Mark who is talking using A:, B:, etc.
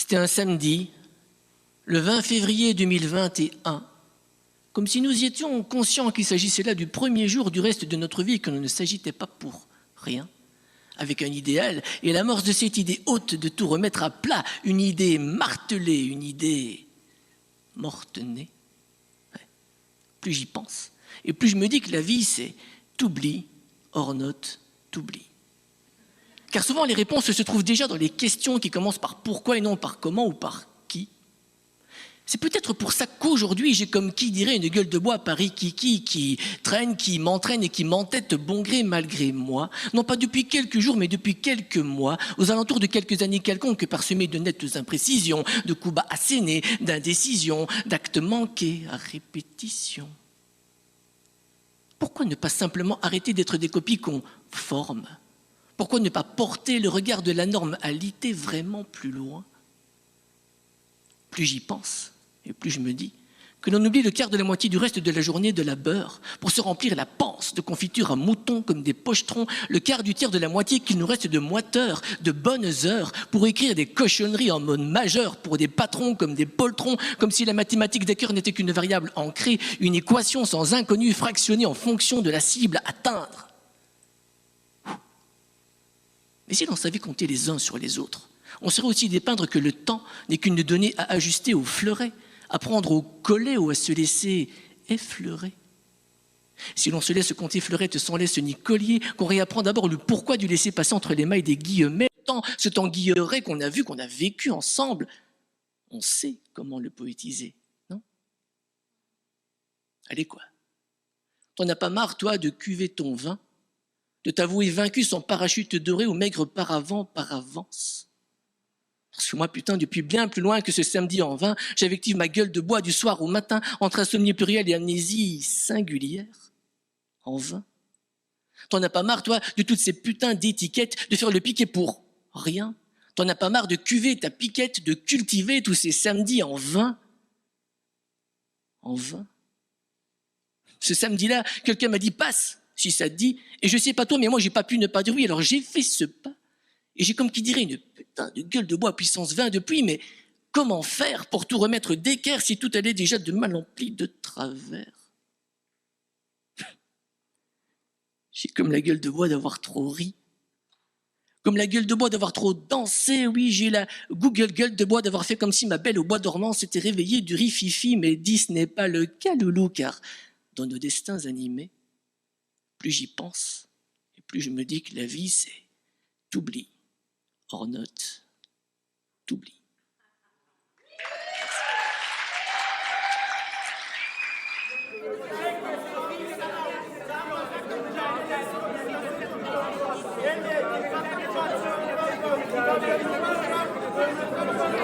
A: C'était un samedi, le 20 février 2021, comme si nous y étions conscients qu'il s'agissait là du premier jour du reste de notre vie et que l'on ne s'agitait pas pour rien, avec un idéal et l'amorce de cette idée haute de tout remettre à plat, une idée martelée, une idée morte-née. Ouais. Plus j'y pense, et plus je me dis que la vie, c'est t'oublies, hors note, t'oublies. Car souvent, les réponses se trouvent déjà dans les questions qui commencent par pourquoi et non par comment ou par qui. C'est peut-être pour ça qu'aujourd'hui, j'ai comme qui dirait une gueule de bois Paris qui traîne, qui m'entraîne et qui m'entête bon gré malgré moi, non pas depuis quelques jours, mais depuis quelques mois, aux alentours de quelques années quelconques, parsemées de nettes imprécisions, de coups bas assénés, d'indécisions, d'actes manqués à répétition. Pourquoi ne pas simplement arrêter d'être des copies qu'on forme ? Pourquoi ne pas porter le regard de la normalité vraiment plus loin ? Plus j'y pense, et plus je me dis que l'on oublie le quart de la moitié du reste de la journée de la beurre pour se remplir la panse de confiture à mouton comme des pochetrons, le quart du tiers de la moitié qu'il nous reste de moiteurs, de bonnes heures pour écrire des cochonneries en mode majeur pour des patrons comme des poltrons, comme si la mathématique des cœurs n'était qu'une variable ancrée, une équation sans inconnu fractionnée en fonction de la cible à atteindre. Mais si l'on savait compter les uns sur les autres, on saurait aussi dépeindre que le temps n'est qu'une donnée à ajuster au fleuret, à prendre au collet ou à se laisser effleurer. Si l'on se laisse compter fleurette sans laisse ni collier, qu'on réapprend d'abord le pourquoi du laisser passer entre les mailles des guillemets, ce temps guilleret qu'on a vu, qu'on a vécu ensemble, on sait comment le poétiser, non ? Allez quoi ? T'en as pas marre, toi, de cuver ton vin, de t'avouer vaincu sans parachute doré ou maigre paravent par avance. Parce que moi, putain, depuis bien plus loin que ce samedi en vain, j'affective ma gueule de bois du soir au matin entre insomnie plurielle et amnésie singulière. En vain. T'en as pas marre, toi, de toutes ces putains d'étiquettes, de faire le piquet pour rien. T'en as pas marre de cuver ta piquette, de cultiver tous ces samedis en vain. En vain. Ce samedi-là, quelqu'un m'a dit « passe ». Si ça te dit, et je sais pas toi, mais moi j'ai pas pu ne pas dire oui, alors j'ai fait ce pas, et j'ai comme qui dirait une putain de gueule de bois puissance 20 depuis, mais comment faire pour tout remettre d'équerre si tout allait déjà de mal empli de travers ? J'ai comme la gueule de bois d'avoir trop ri, comme la gueule de bois d'avoir trop dansé, oui, j'ai la Google gueule de bois d'avoir fait comme si ma belle au bois dormant s'était réveillée du rififi, mais dit ce n'est pas le cas, loulou, car dans nos destins animés, plus j'y pense, et plus je me dis que la vie, c'est t'oublies, hors note, t'oublies.